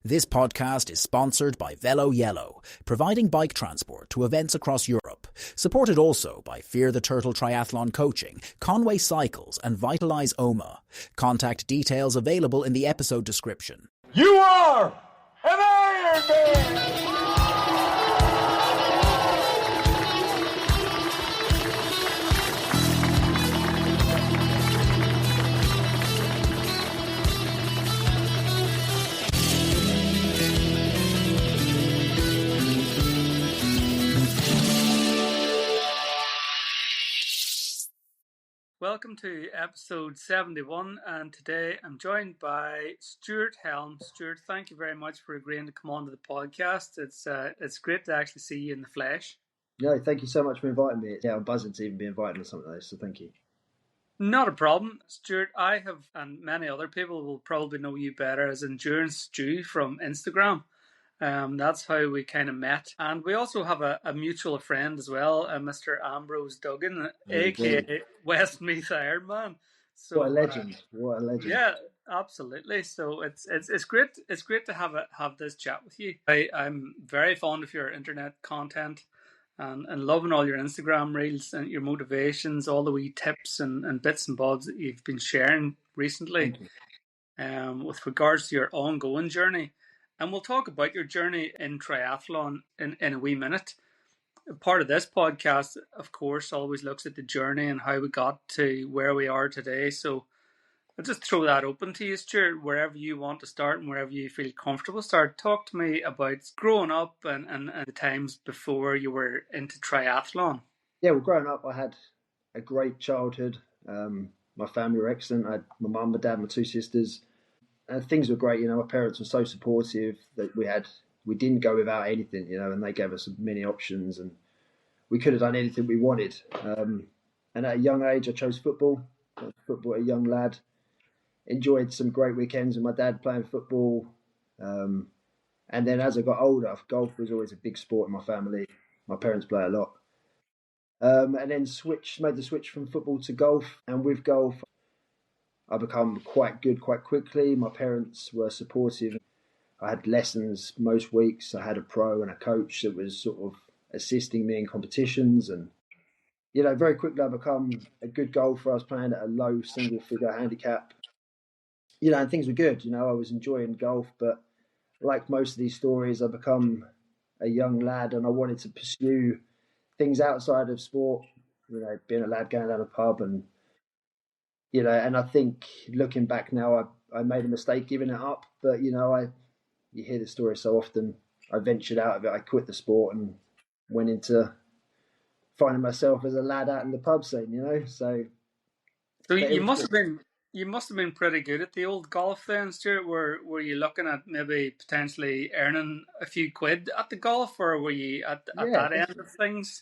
This podcast is sponsored by Velo Yellow, providing bike transport to events across Europe. Supported also by Fear the Turtle Triathlon Coaching, Conway Cycles and Vitalize Omagh. Contact details available in the episode description. You are an Iron Man! Welcome to episode 71, and today I'm joined by Stuart Helm. Stuart, thank you very much for agreeing to come on to the podcast. It's great to actually see you in the flesh. No, thank you so much for inviting me. Yeah, I'm buzzing to even be invited to something like this, so thank you. Not a problem. Stuart, I have, and many other people will probably know you better as Endurance Stew from Instagram. That's how we kind of met. And we also have a mutual friend as well, Mr. Ambrose Duggan, aka Westmeath Ironman. So, what a legend! What a legend! Yeah, absolutely. So it's great. It's great to have this chat with you. I'm very fond of your internet content and loving all your Instagram reels and your motivations, all the wee tips and bits and bobs that you've been sharing recently. With regards to your ongoing journey. And we'll talk about your journey in triathlon in a wee minute. Part of this podcast, of course, always looks at the journey and how we got to where we are today. So I'll just throw that open to you, Stuart, wherever you want to start and wherever you feel comfortable. Start. Talk to me about growing up and the times before you were into triathlon. Yeah, well, growing up, I had a great childhood. My family were excellent. I had my mum, my dad, my two sisters. And things were great, my parents were so supportive that we didn't go without anything, and they gave us many options and we could have done anything we wanted. And at a young age, I chose football. Football at a young lad. Enjoyed some great weekends with my dad playing football. And then as I got older, golf was always a big sport in my family. My parents play a lot. And then made the switch from football to golf. And with golf, I become quite good quite quickly. My parents were supportive. I had lessons most weeks. I had a pro and a coach that was sort of assisting me in competitions. And, very quickly I become a good golfer. I was playing at a low single figure handicap. And things were good. I was enjoying golf. But like most of these stories, I become a young lad and I wanted to pursue things outside of sport, being a lad going down a pub and and I think looking back now, I made a mistake giving it up. But, you hear the story so often. I ventured out of it. I quit the sport and went into finding myself as a lad out in the pub scene, So you must have been pretty good at the old golf then, Stuart. Were you looking at maybe potentially earning a few quid at the golf, or were you at that end of things?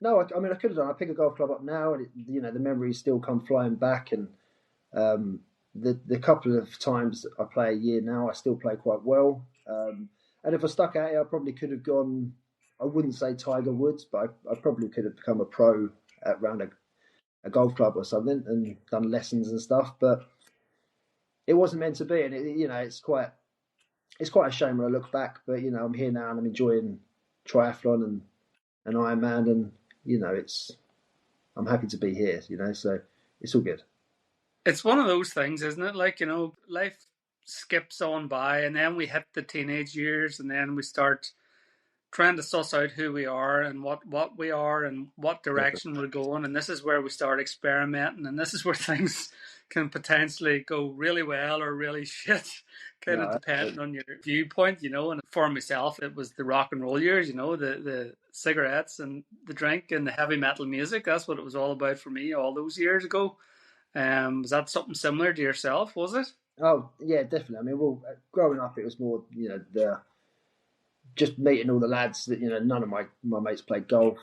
No, I mean, I could have done. I pick a golf club up now, and the memories still come flying back. And the couple of times I play a year now, I still play quite well. And if I stuck at it, I probably could have gone. I wouldn't say Tiger Woods, but I probably could have become a pro around a golf club or something and done lessons and stuff. But it wasn't meant to be, and it's quite a shame when I look back. But I'm here now and I'm enjoying triathlon and Ironman, and I'm happy to be here, so it's all good. It's one of those things, isn't it? Like, life skips on by and then we hit the teenage years and then we start trying to suss out who we are and what we are and what direction we're going. And this is where we start experimenting, and this is where things can potentially go really well or really shit, kind of depending on your viewpoint, And for myself, it was the rock and roll years, the cigarettes and the drink and the heavy metal music. That's what it was all about for me all those years ago. Was that something similar to yourself, was it? Oh, yeah, definitely. I mean, growing up, it was more, just meeting all the lads that, none of my mates played golf,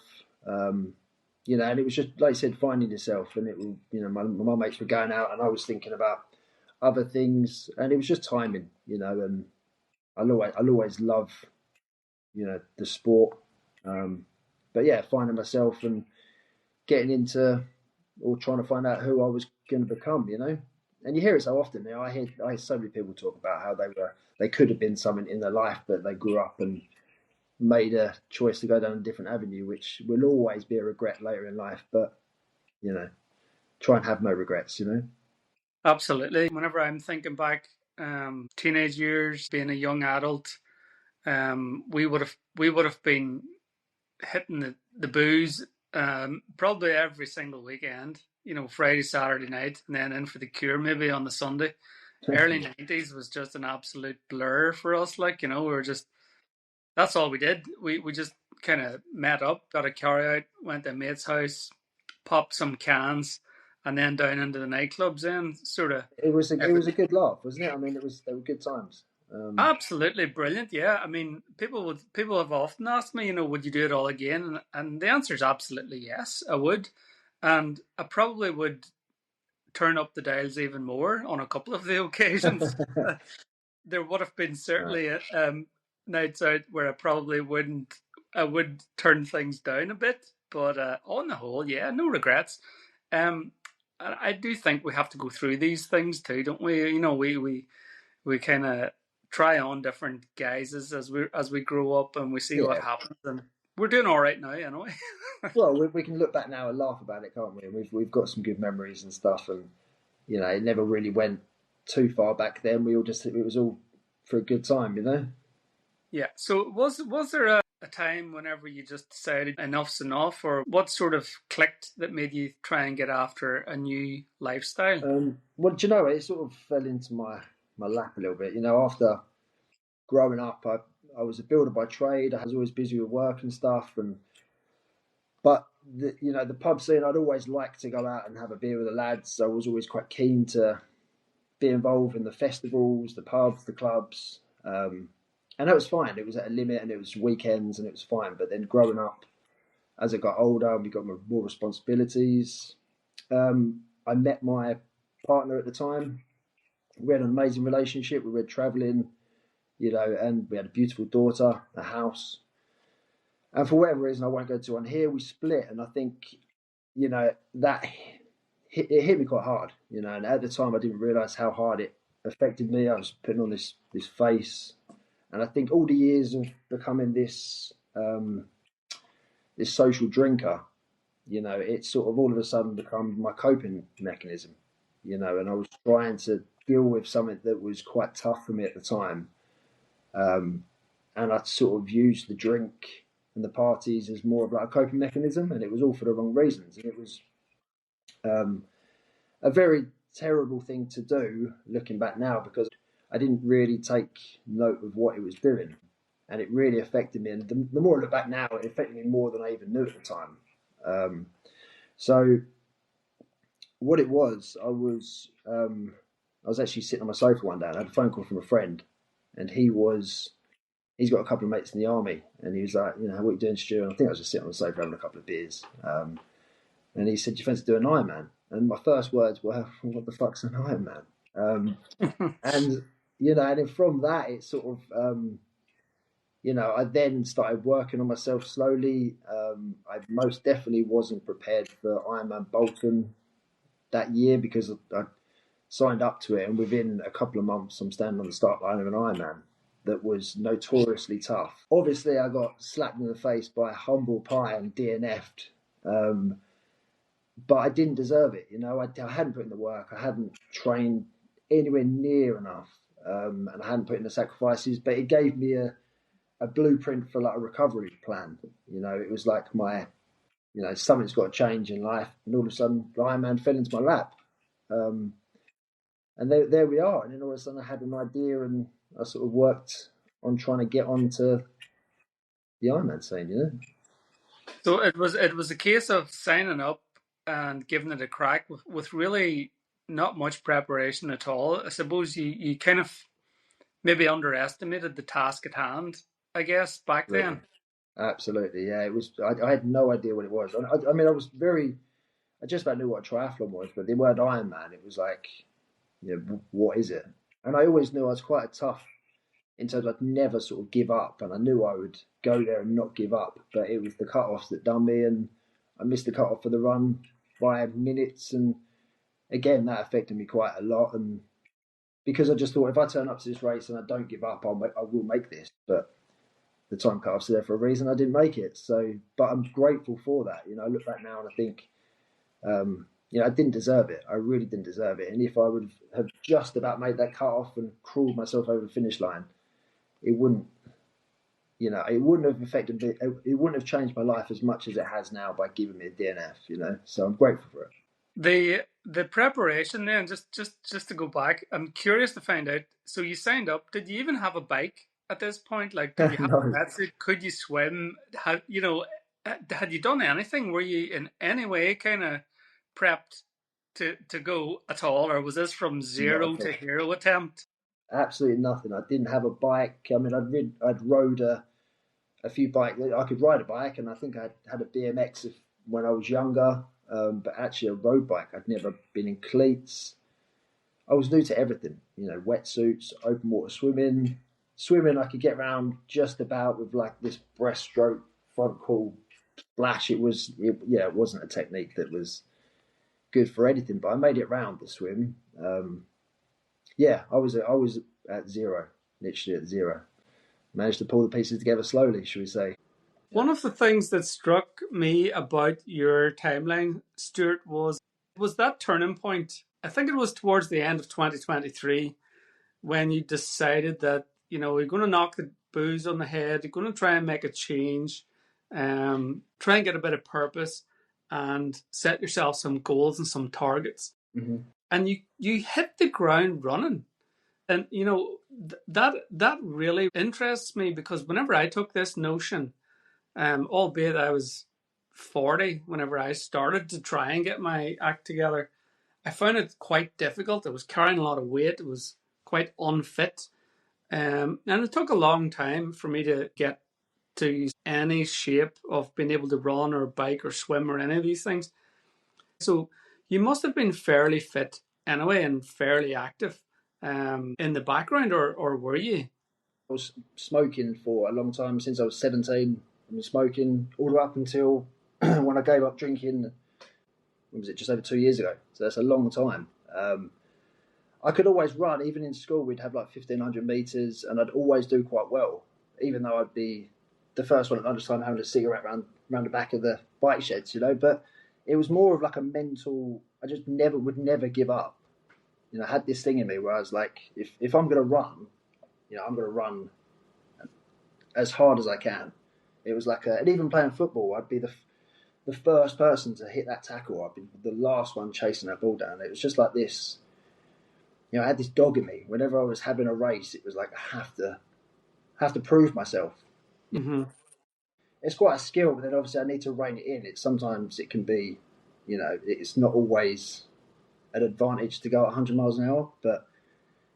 and it was just, like you said, finding yourself. And it was, my mates were going out and I was thinking about other things, and it was just timing, and I'll always love, the sport. But yeah, finding myself and getting into or trying to find out who I was going to become, and you hear it so often. You know, I hear so many people talk about how they could have been something in their life, but they grew up and made a choice to go down a different avenue, which will always be a regret later in life. But you know, try and have no regrets. You know. Absolutely. Whenever I'm thinking back, teenage years, being a young adult, we would have been hitting the booze probably every single weekend. You know, Friday, Saturday night, and then in for the cure maybe on the Sunday. Early 90s was just an absolute blur for us. Like, you know, we were just, that's all we did. We just kind of met up, got a carry out, went to a mate's house, popped some cans, and then down into the nightclubs. Then sort of It was a every good laugh, wasn't it? I mean, they were good times. absolutely brilliant. Yeah, I mean, people have often asked me, you know, would you do it all again? And the answer is absolutely yes, I would, and I probably would turn up the dials even more on a couple of the occasions. There would have been Right. certainly nights out where I probably wouldn't. I would turn things down a bit, but on the whole, yeah, no regrets. Um, I do think we have to go through these things too, don't we? You know, we kind of try on different guises as we grow up and we see what Yeah. happens, and we're doing all right now, anyway. Well, we can look back now and laugh about it, can't we? And we've got some good memories and stuff, and you know, it never really went too far back then. We all just it was all for a good time, you know. Yeah. So was there a time whenever you just decided enough's enough, or what sort of clicked that made you try and get after a new lifestyle? Well, do you know, it sort of fell into my lap a little bit. You know, after growing up, I was a builder by trade. I was always busy with work and stuff, and but you know, the pub scene, I'd always liked to go out and have a beer with the lads. So I was always quite keen to be involved in the festivals, the pubs, the clubs, and that was fine. It was at a limit, and it was weekends, and it was fine. But then growing up, as I got older, and we got more responsibilities. I met my partner at the time. We had an amazing relationship. We were traveling, you know, and we had a beautiful daughter, a house. And for whatever reason, I won't go to on here, we split. And I think, you know, it hit me quite hard, you know. And at the time, I didn't realise how hard it affected me. I was putting on this face, and I think all the years of becoming this social drinker, you know, it's sort of all of a sudden become my coping mechanism, you know. And I was trying to deal with something that was quite tough for me at the time, and I sort of used the drink and the parties as more of like a coping mechanism, and it was all for the wrong reasons, and it was um, a very terrible thing to do looking back now, because I didn't really take note of what it was doing, and it really affected me. And the more I look back now, it affected me more than I even knew at the time. So what it was, I was actually sitting on my sofa one day, and I had a phone call from a friend, and he's got a couple of mates in the army, and he was like, you know, what are you doing, Stuart? And I think I was just sitting on the sofa having a couple of beers, and he said, "Do you fancy doing an Ironman?" And my first words were, "What the fuck's an Ironman?" And you know, and then from that, it sort of, you know, I then started working on myself slowly. I most definitely wasn't prepared for Ironman Bolton that year, because I signed up to it, and within a couple of months, I'm standing on the start line of an Ironman that was notoriously tough. Obviously, I got slapped in the face by humble pie and DNF'd, but I didn't deserve it. You know, I hadn't put in the work, I hadn't trained anywhere near enough, and I hadn't put in the sacrifices. But it gave me a blueprint for like a recovery plan. You know, it was like you know, something's got to change in life, and all of a sudden, the Ironman fell into my lap. Um, and there we are. And then all of a sudden, I had an idea, and I sort of worked on trying to get onto the Ironman scene. You know. So it was a case of signing up and giving it a crack with really not much preparation at all. I suppose you kind of maybe underestimated the task at hand, I guess, back Absolutely, then. absolutely, yeah. It was. I had no idea what it was. I mean, I just about knew what a triathlon was, but the word Ironman, it was like, you know, what is it? And I always knew I was quite a tough in terms of I'd never sort of give up, and I knew I would go there and not give up. But it was the cut-offs that done me, and I missed the cut-off for the run by minutes, and again, that affected me quite a lot. And because I just thought, if I turn up to this race and I don't give up, I will make this. But the time cut-off's there for a reason. I didn't make it. So, but I'm grateful for that. I look back now and I think, I didn't deserve it. I really didn't deserve it. And if I would have just about made that cut-off and crawled myself over the finish line, it wouldn't, it wouldn't have affected me. It wouldn't have changed my life as much as it has now by giving me a DNF. So I'm grateful for it. The preparation then, just to go back, I'm curious to find out. So you signed up. Did you even have a bike at this point? Like, did you have No. a wetsuit? Could you swim? Had you done anything? Were you in any way kind of prepped to go at all, or was this from zero to hero attempt? Absolutely nothing. I didn't have a bike. I mean, I'd rode a few bikes. I could ride a bike, and I think I had a BMX when I was younger. But actually, a road bike. I'd never been in cleats. I was new to everything. Wetsuits, open water swimming. Swimming, I could get around just about with like this breaststroke, front crawl splash. It wasn't a technique that was good for anything, but I made it round the swim. I was at zero, literally at zero. Managed to pull the pieces together slowly, should we say. One of the things that struck me about your timeline, Stuart, was that turning point. I think it was towards the end of 2023 when you decided that, you're going to knock the booze on the head, you're going to try and make a change, try and get a bit of purpose and set yourself some goals and some targets. Mm-hmm. And you hit the ground running. And, that really interests me because whenever I took this notion, albeit I was 40 whenever I started to try and get my act together, I found it quite difficult. I was carrying a lot of weight. It was quite unfit. And it took a long time for me to get to any shape of being able to run or bike or swim or any of these things. So you must have been fairly fit anyway and fairly active in the background, or were you? I was smoking for a long time since I was 17. I've been smoking all the way up until when I gave up drinking. When was it? Just over 2 years ago. So that's a long time. I could always run. Even in school, we'd have like 1,500 meters, and I'd always do quite well. Even though I'd be the first one at lunchtime having a cigarette around the back of the bike sheds, But it was more of like a mental. I just would never give up. I had this thing in me where I was like, if I'm going to run, I'm going to run as hard as I can. It was like, and even playing football, I'd be the first person to hit that tackle. I'd be the last one chasing that ball down. It was just like this. I had this dog in me. Whenever I was having a race, it was like I have to prove myself. Mm-hmm. It's quite a skill, but then obviously I need to rein it in. Sometimes it can be, it's not always an advantage to go at 100 miles an hour, but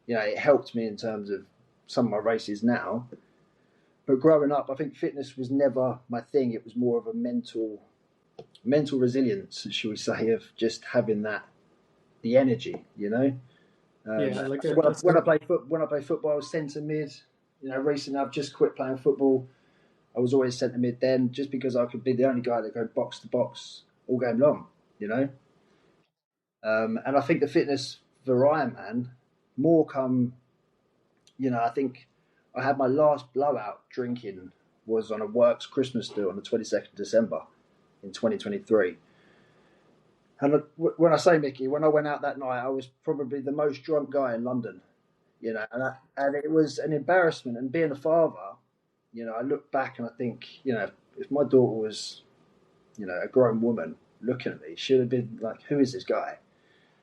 it helped me in terms of some of my races now. But growing up, I think fitness was never my thing. It was more of a mental resilience, shall we say, of just having the energy, When I play football, I was centre mid. Recently I've just quit playing football. I was always centre mid then, just because I could be the only guy that go box to box all game long, And I think the fitness for Ironman more come, I think I had my last blowout drinking was on a works Christmas do on the 22nd of December in 2023. And when I say, Mickey, when I went out that night, I was probably the most drunk guy in London, and it was an embarrassment. And being a father, I look back and I think, if my daughter was, a grown woman looking at me, she would have been like, who is this guy?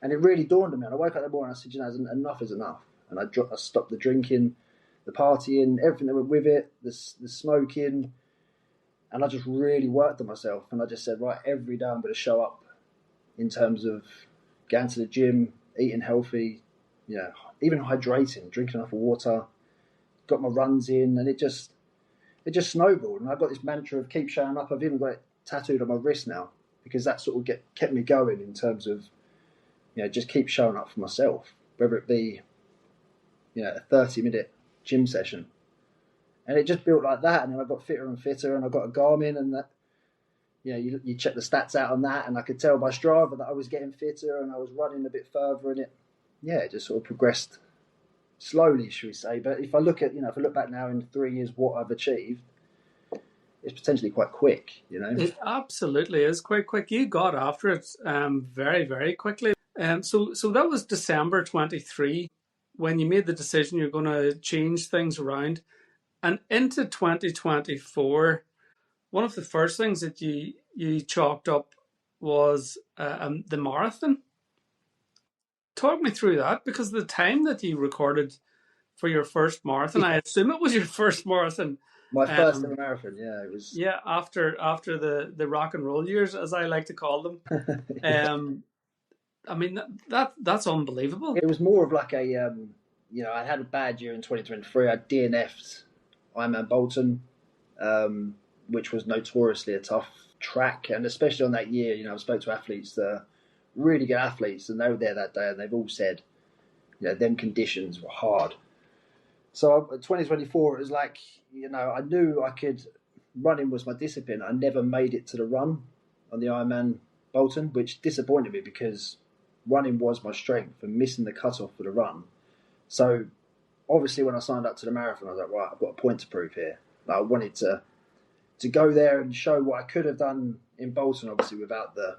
And it really dawned on me. And I woke up that morning and I said, enough is enough. And I stopped the drinking, the partying, everything that went with it, the smoking. And I just really worked on myself. And I just said, right, every day I'm going to show up in terms of going to the gym, eating healthy, even hydrating, drinking enough water, got my runs in, and it just snowballed. And I've got this mantra of keep showing up. I've even got it tattooed on my wrist now because that sort of kept me going in terms of, just keep showing up for myself, whether it be, a 30-minute gym session. And it just built like that. And then I got fitter and fitter, and I got a Garmin, and that, you check the stats out on that, and I could tell by Strava that I was getting fitter and I was running a bit further, and it just sort of progressed slowly, should we say. But if I look back now in 3 years, what I've achieved, it's potentially quite quick, It absolutely is quite quick. You got after it very, very quickly. So that was December 23 when you made the decision you're going to change things around. And into 2024, one of the first things that you chalked up was the marathon. Talk me through that, because the time that you recorded for your first marathon, I assume it was your first marathon. My first ever marathon, yeah, it was. Yeah, after the rock and roll years, as I like to call them. I mean, that's unbelievable. It was more of like a, I had a bad year in 2023. I DNF'd Ironman Bolton, which was notoriously a tough track. And especially on that year, I spoke to athletes that are really good athletes, and they were there that day, and they've all said, them conditions were hard. So 2024, it was like, I knew I could, running was my discipline. I never made it to the run on the Ironman Bolton, which disappointed me because running was my strength and missing the cutoff for the run. So obviously when I signed up to the marathon, I was like, right, I've got a point to prove here. Like, I wanted to go there and show what I could have done in Bolton, obviously without the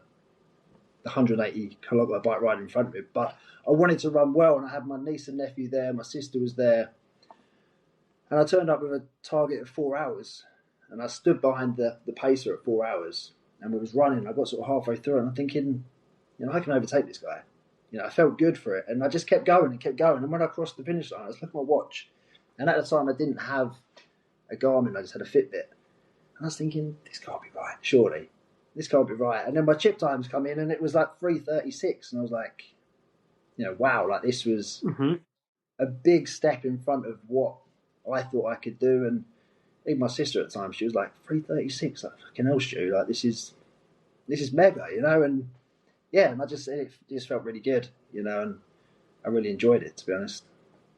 180 kilometre bike ride in front of me. But I wanted to run well, and I had my niece and nephew there, my sister was there. And I turned up with a target of 4 hours, and I stood behind the pacer at 4 hours, and we was running. I got sort of halfway through, and I'm thinking, I can overtake this guy. I felt good for it, and I just kept going and kept going. And when I crossed the finish line, I was looking at my watch, and at the time I didn't have a Garmin, I just had a Fitbit. And I was thinking, this can't be right, surely. This can't be right. And then my chip times come in, and it was like 3:36, and I was like, wow, like this was a big step in front of what I thought I could do. And even my sister at the time, she was like, 3:36, like, fucking hell, Stu, like this is mega, and yeah, and it just felt really good, and I really enjoyed it, to be honest.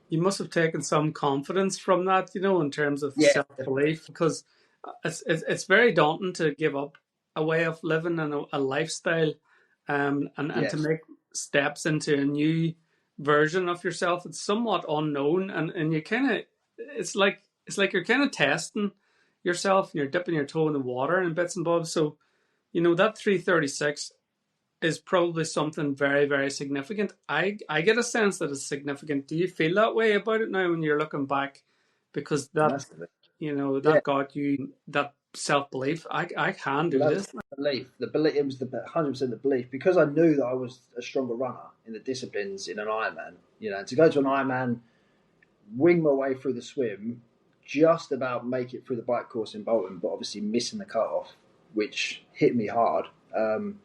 You must have taken some confidence from that, in terms of self-belief, because it's very daunting to give up a way of living and a lifestyle, and to make steps into a new version of yourself. It's somewhat unknown, and you kind of, it's like you're kind of testing yourself, and you're dipping your toe in the water and bits and bobs. So, that 3:36 is probably something very, very significant. I get a sense that it's significant. Do you feel that way about it now when you're looking back? Because that, that got you that self-belief. I can do this. The belief, it was 100% the belief, because I knew that I was a stronger runner in the disciplines in an Ironman. To go to an Ironman, wing my way through the swim, just about make it through the bike course in Bolton, but obviously missing the cutoff, which hit me hard. And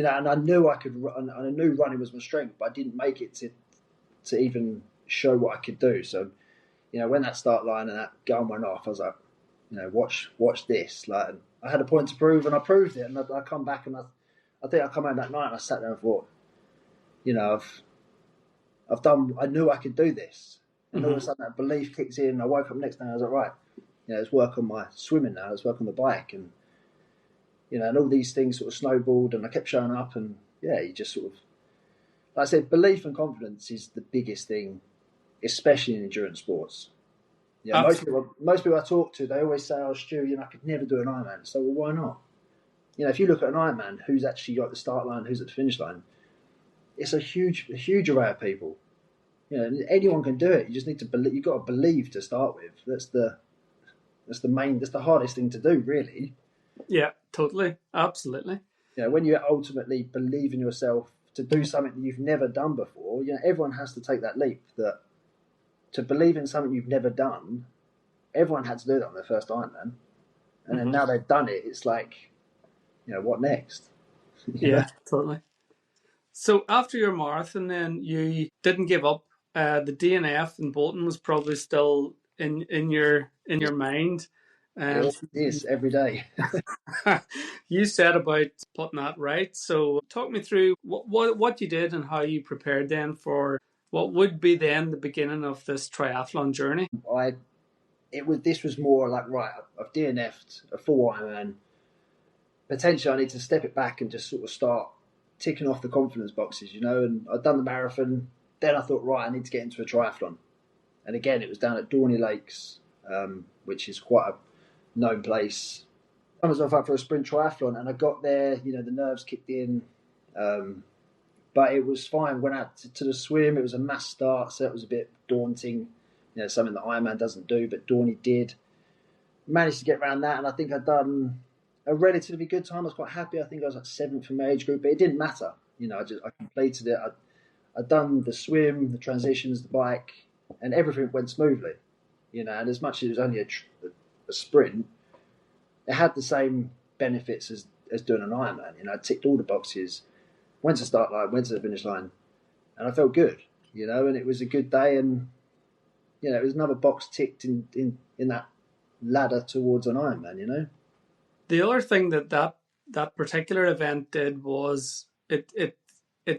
I knew I could run, and I knew running was my strength, but I didn't make it to even show what I could do. So, when that start line and that gun went off, I was like, watch this. Like, I had a point to prove, and I proved it. And I come back, and I think I come home that night, and I sat there and thought, I've done. I knew I could do this, and all of a sudden that belief kicks in. I woke up next day, and I was like, right, let's work on my swimming now. Let's work on the bike, and and all these things sort of snowballed, and I kept showing up, and you just sort of, like I said, belief and confidence is the biggest thing, especially in endurance sports. Most people I talk to, they always say, "Oh, Stu, I could never do an Ironman." So, well, why not? If you look at an Ironman, who's actually got the start line, who's at the finish line, it's a huge array of people. Anyone can do it. You just need to believe. You've got to believe to start with. That's the hardest thing to do, really. Yeah, totally. Absolutely. When you ultimately believe in yourself to do something that you've never done before, everyone has to take that leap. That to believe in something you've never done, everyone had to do that on their first Ironman. And then now they've done it, it's like, what next? Yeah, totally. So after your marathon, then you didn't give up. The DNF in Bolton was probably still in your mind. It is every day. You said about putting that right. So talk me through what you did and how you prepared then for what would be then the beginning of this triathlon journey. This was more like, right, I've DNF'd a full Ironman. potentially I need to step it back and just sort of start ticking off the confidence boxes, you know. And I'd done the marathon. Then I thought, right, I need to get into a triathlon. And again, it was down at Dorney Lakes, which is quite a known place. I was myself up for a sprint triathlon, and I got there. You know, the nerves kicked in, but it was fine. Went out to the swim. It was a mass start, so that was a bit daunting. You know, something that Ironman doesn't do, but Dorney did. Managed to get around that, and I think I'd done a relatively good time. I was quite happy. I think I was like 7th from my age group, but it didn't matter. You know, I completed it. I'd done the swim, the transitions, the bike, and everything went smoothly. You know, and as much as it was only a sprint, it had the same benefits as doing an Ironman. You know, I ticked all the boxes, went to the start line, went to the finish line, and I felt good. You know, and it was a good day, and you know, it was another box ticked in that ladder towards an Ironman. You know. The other thing that particular event did was it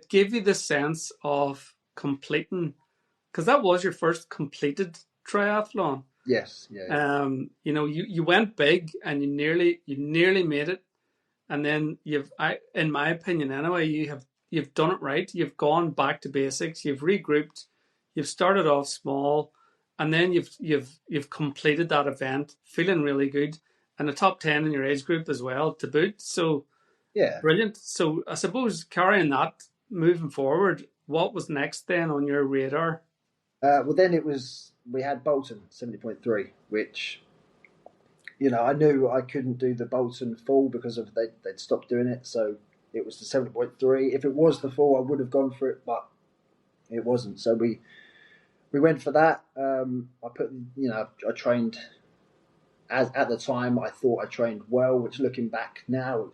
gave you the sense of completing, because that was your first completed triathlon. Yes. Yeah. You know, you went big and you nearly made it, and then in my opinion anyway, you've done it right. You've gone back to basics. You've regrouped. You've started off small, and then you've completed that event feeling really good, and the top 10 in your age group as well to boot. So Yeah. brilliant. So I suppose carrying that moving forward, what was next then on your radar? Well, then we had Bolton 70.3, which, you know, I knew I couldn't do the Bolton full because they'd stopped doing it. So it was the 70.3. If it was the full, I would have gone for it, but it wasn't. So we went for that. I trained. At the time, I thought I trained well, which looking back now,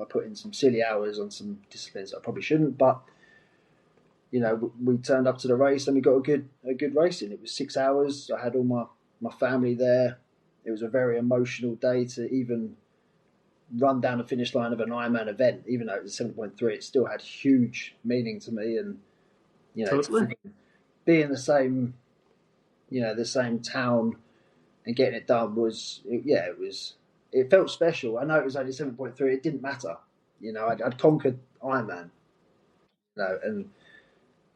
I put in some silly hours on some disciplines I probably shouldn't. But you know, we turned up to the race and we got a good race in. It was 6 hours. I had all my family there. It was a very emotional day to even run down the finish line of an Ironman event, even though it was 7.3. It still had huge meaning to me, and you know, Totally. being the same town and getting it done it felt special. I know it was only 7.3. It didn't matter. You know, I'd conquered Ironman. You know, and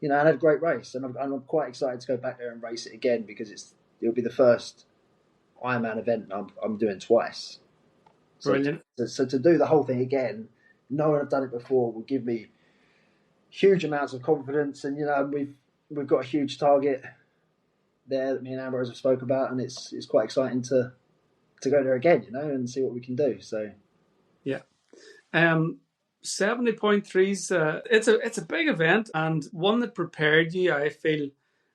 you know, I had a great race, and I'm quite excited to go back there and race it again because it'll be the first Ironman event I'm doing twice. Brilliant. So to do the whole thing again, knowing I've done it before, will give me huge amounts of confidence. And you know, we've got a huge target there that me and Ambrose have spoke about, and it's quite exciting to go there again, you know, and see what we can do. So yeah. 70.3's it's a big event, and one that prepared you, I feel,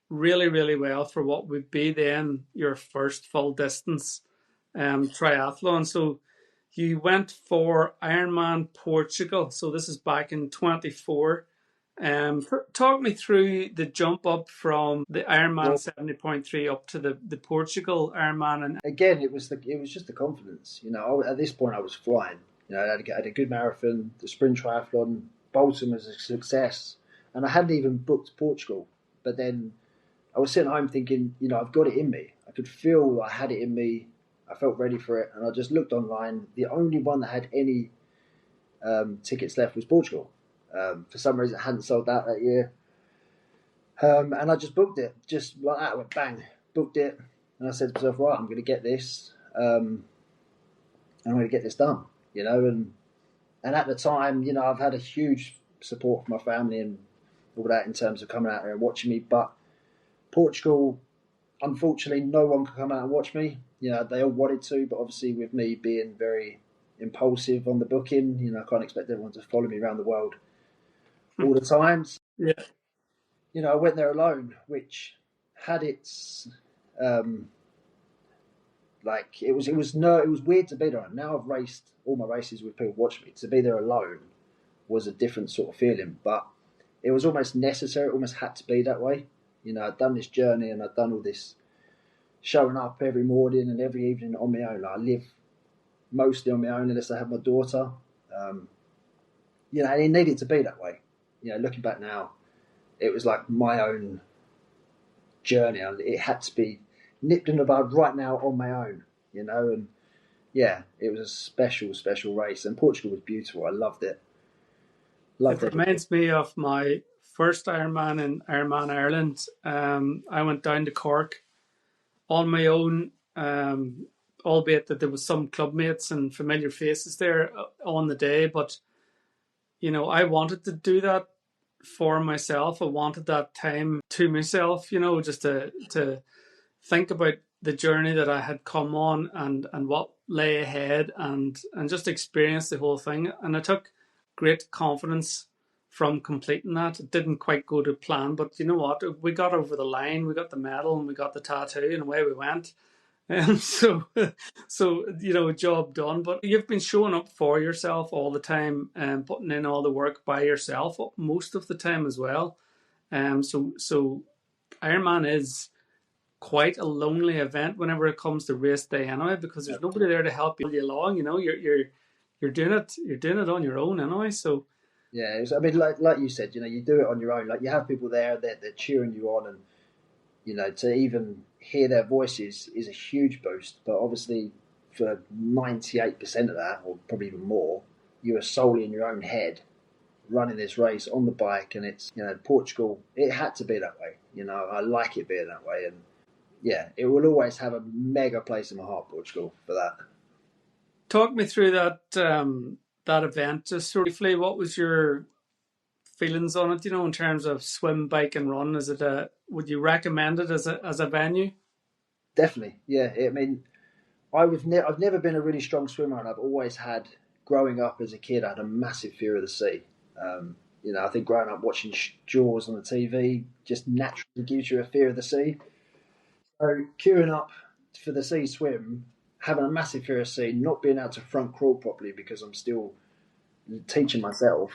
really, really well for what would be then your first full distance triathlon. So you went for Ironman Portugal. So this is back in 24. Talk me through the jump up from the Ironman 70.3 up to the Portugal Ironman. And again, it was just the confidence. You know, at this point I was flying. You know, I had a good marathon, the sprint triathlon. Bolton was a success, and I hadn't even booked Portugal. But then I was sitting at home thinking, you know, I've got it in me. I could feel I had it in me. I felt ready for it, and I just looked online. The only one that had any tickets left was Portugal. For some reason, it hadn't sold out that year, and I just booked it, just like that. I went bang, booked it, and I said to myself, right, I'm going to get this. I'm going to get this done, you know. And at the time, you know, I've had a huge support from my family and all that in terms of coming out there and watching me. But Portugal, unfortunately, no one could come out and watch me. You know, they all wanted to, but obviously with me being very impulsive on the booking, you know, I can't expect everyone to follow me around the world all the time. So, yeah, you know, I went there alone, which had its it was weird to be there. Now I've raced all my races with people watching me. To be there alone was a different sort of feeling, but it was almost necessary. It almost had to be that way. You know, I'd done this journey and I'd done all this showing up every morning and every evening on my own. Like, I live mostly on my own unless I have my daughter. You know, and it needed to be that way. You know, looking back now, it was like my own journey. It had to be nipped in the bud right now on my own, you know. And yeah, it was a special race, and Portugal was beautiful. I loved it. It Loved it. reminds me of my first Ironman in Ironman Ireland. I went down to Cork on my own, albeit that there was some club mates and familiar faces there on the day. But I wanted to do that for myself. I wanted that time to myself. Just to think about the journey that I had come on and what lay ahead and just experience the whole thing. And I took great confidence from completing that. It didn't quite go to plan, but you know what? We got over the line, we got the medal and we got the tattoo and away we went. And job done. But you've been showing up for yourself all the time and putting in all the work by yourself most of the time as well. So Ironman is quite a lonely event whenever it comes to race day anyway, because there's nobody there to help you along. You're doing it on your own anyway. So yeah, I mean, like you said, you do it on your own. Like, you have people there that they're cheering you on, and to even hear their voices is a huge boost. But obviously, for 98% of that, or probably even more, you are solely in your own head running this race on the bike. And it's, Portugal, it had to be that way. I like it being that way. And yeah, it will always have a mega place in my heart, Portugal, for that. Talk me through that event just sort of briefly. What was your feelings on it? In terms of swim, bike, and run. Would you recommend it as a venue? Definitely, yeah. I mean, I've never been a really strong swimmer, and I've always had, growing up as a kid, I had a massive fear of the sea. I think growing up watching Jaws on the TV just naturally gives you a fear of the sea. So queuing up for the sea swim, having a massive fear of the sea, not being able to front crawl properly because I'm still teaching myself.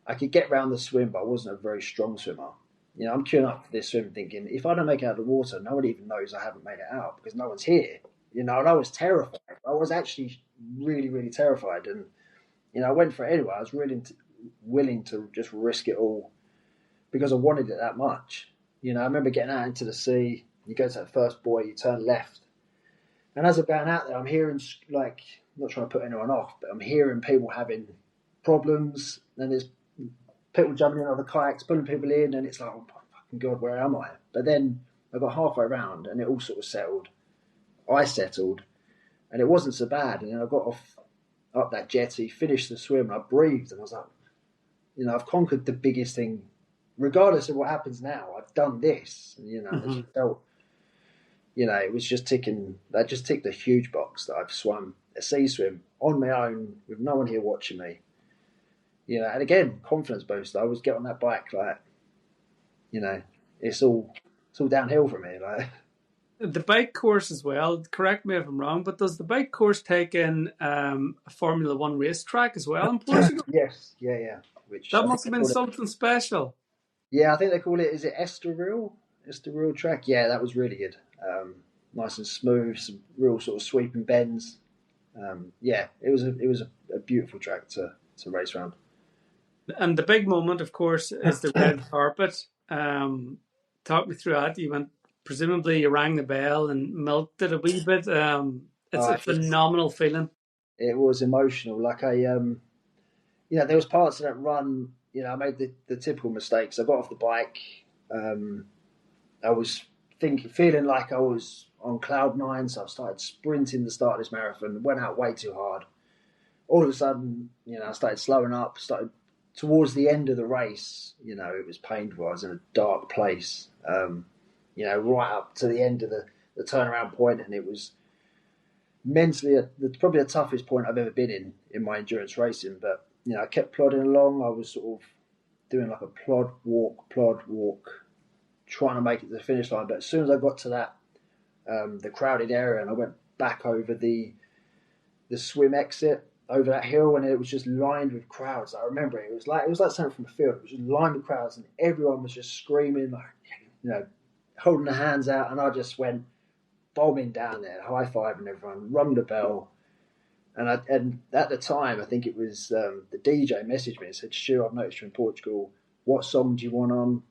I could get around the swim, but I wasn't a very strong swimmer. I'm queuing up for this swim thinking, if I don't make it out of the water, no one even knows I haven't made it out because no one's here. And I was terrified. I was actually really, really terrified. And, I went for it anyway. I was really willing to just risk it all because I wanted it that much. I remember getting out into the sea. You go to that first buoy, you turn left. And as I'm going out there, I'm hearing, like, not trying to put anyone off, but I'm hearing people having problems. And there's people jumping in on the kayaks, pulling people in. And it's like, oh, fucking God, where am I? But then I got halfway around and it all sort of settled. I settled. And it wasn't so bad. And then I got up that jetty, finished the swim, and I breathed. And I was like, I've conquered the biggest thing. Regardless of what happens now, I've done this. And, Mm-hmm. I just felt, it was just ticking. That just ticked a huge box that I've swum a sea swim on my own with no one here watching me. And again, confidence boost. I always get on that bike like, it's all downhill from me. Like, the bike course as well. Correct me if I'm wrong, but does the bike course take in a Formula One racetrack as well in Portugal? yes, yeah. Which That must have been something special. Yeah, I think they call it. Is it Estoril track? Yeah, that was really good. Nice and smooth, some real sort of sweeping bends. Yeah, it was a beautiful track to race around. And the big moment, of course, is the red carpet. Talk me through that. Presumably you rang the bell and milked it a wee bit. It's a phenomenal feeling. It was emotional. Like there was parts of that run. I made the typical mistakes. I got off the bike. I was feeling like I was on cloud nine, so I started sprinting the start of this marathon. Went out way too hard. All of a sudden, I started slowing up. Started towards the end of the race. It was painful. I was in a dark place. Right up to the end of the turnaround point, and it was mentally probably the toughest point I've ever been in my endurance racing. But I kept plodding along. I was sort of doing like a plod walk, trying to make it to the finish line. But as soon as I got to that the crowded area, and I went back over the swim exit over that hill, and it was just lined with crowds. I remember it was like something from a film. It was just lined with crowds, and everyone was just screaming, like, holding their hands out, and I just went bombing down there, high-fiving everyone, rung the bell. And at the time, I think it was the DJ messaged me and said, "Stuart, I've noticed you're in Portugal. What song do you want on?"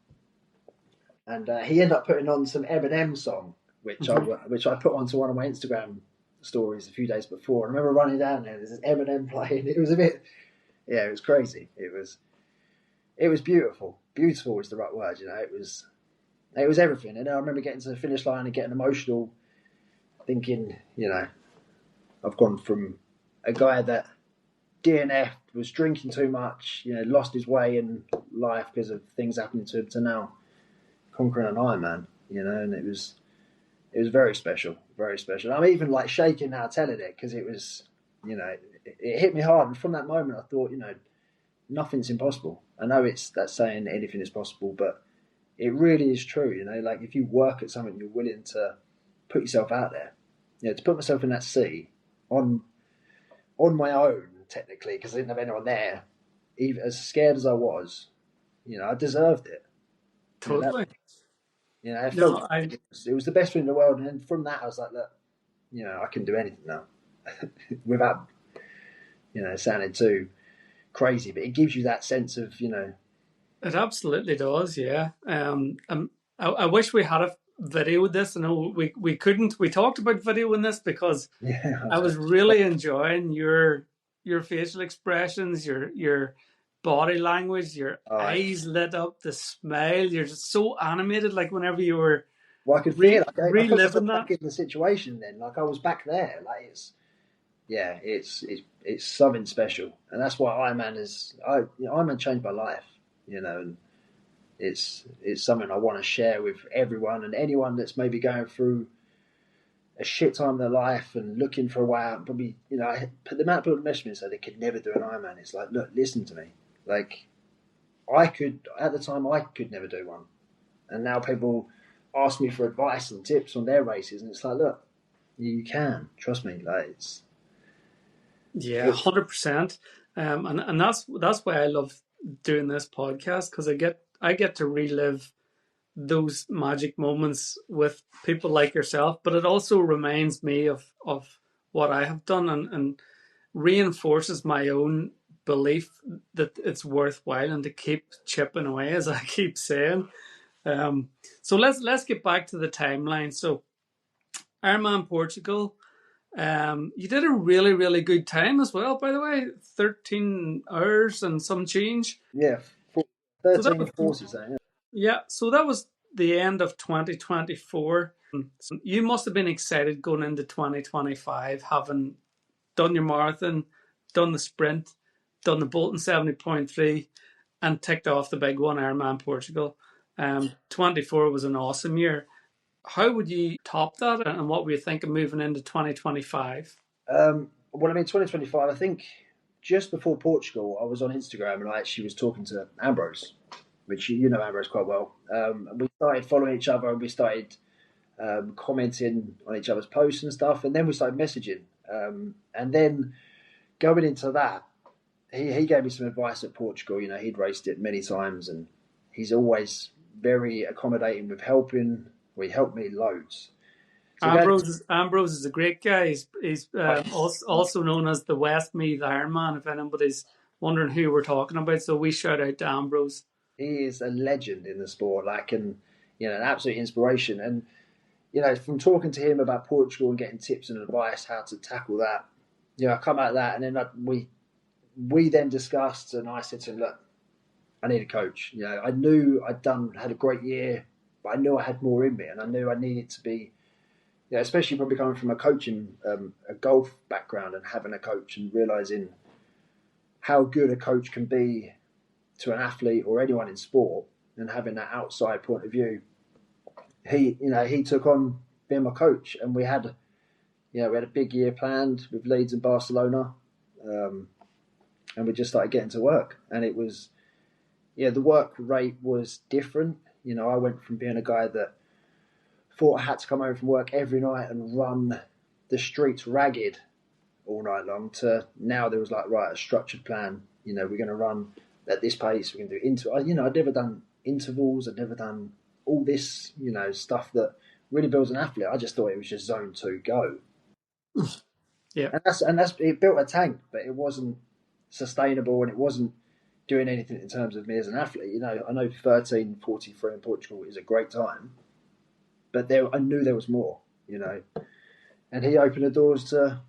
And he ended up putting on some Eminem song, which I put onto one of my Instagram stories a few days before. And I remember running down there. There's this Eminem playing. It was a bit, yeah, it was crazy. It was beautiful. Beautiful is the right word. It was everything. And I remember getting to the finish line and getting emotional, thinking, I've gone from a guy that DNF, was drinking too much, lost his way in life because of things happening to him, to now conquering an Ironman, and it was very special, very special. I'm even like shaking now telling it because it was, it hit me hard. And from that moment, I thought, nothing's impossible. I know that's saying anything is possible, but it really is true. Like if you work at something, you're willing to put yourself out there. To put myself in that sea on my own, technically, because I didn't have anyone there. Even as scared as I was, I deserved it. Totally. I felt it was the best thing in the world. And then from that, I was like, look, I can do anything now, without sounding too crazy. But it gives you that sense of It absolutely does, yeah. I wish we had a video with this. I know we couldn't. We talked about video in this because I was really enjoying your facial expressions, your body language, your eyes lit up, the smile. You're just so animated. Like whenever you were, well, I could feel like I put myself that back in the situation. Then, like I was back there. Like it's something special, and that's why Ironman is. Ironman changed my life. And it's something I want to share with everyone and anyone that's maybe going through a shit time in their life and looking for a way out. Probably, the amount of people that messaged me and said they could never do an Ironman. It's like, look, listen to me. Like, at the time, I could never do one. And now people ask me for advice and tips on their races. And it's like, look, you can. Trust me. Like, it's... Yeah, 100%. And that's why I love doing this podcast, because I get to relive those magic moments with people like yourself, but it also reminds me of what I have done and reinforces my own belief that it's worthwhile and to keep chipping away, as I keep saying. So let's get back to the timeline. So Ironman Portugal, you did a really, really good time as well, by the way. 13 hours and some change. Yeah, 13 and 40, yeah. Yeah, so that was the end of 2024. So you must have been excited going into 2025, having done your marathon, done the sprint, done the Bolton 70.3, and ticked off the big one, Ironman Portugal. 24 was an awesome year. How would you top that, and what were you thinking moving into 2025? Well, 2025, I think just before Portugal, I was on Instagram and I actually was talking to Ambrose, which you know Ambrose quite well. We started following each other and we started commenting on each other's posts and stuff, and then we started messaging. And then going into that, he gave me some advice at Portugal. He'd raced it many times and he's always very accommodating with helping. Well, he helped me loads. So Ambrose is a great guy. He's also known as the Westmeath Ironman, if anybody's wondering who we're talking about. So we shout out to Ambrose. He is a legend in the sport, an absolute inspiration. And, from talking to him about Portugal and getting tips and advice how to tackle that, I come out of that and then we then discussed and I said to him, look, I need a coach. I knew had a great year, but I knew I had more in me and I knew I needed to be, especially probably coming from a coaching, a golf background and having a coach and realising how good a coach can be to an athlete or anyone in sport and having that outside point of view. He took on being my coach and we had a big year planned with Leeds and Barcelona. And we just started getting to work and it was, the work rate was different. I went from being a guy that thought I had to come home from work every night and run the streets ragged all night long to now there was a structured plan. We're going to run at this pace. We're going to do intervals. I'd never done intervals. I'd never done all this, stuff that really builds an athlete. I just thought it was just zone 2 go. Yeah. And that's it built a tank, but it wasn't sustainable and it wasn't doing anything in terms of me as an athlete. I know 13:43 in Portugal is a great time, but I knew there was more, and he opened the doors to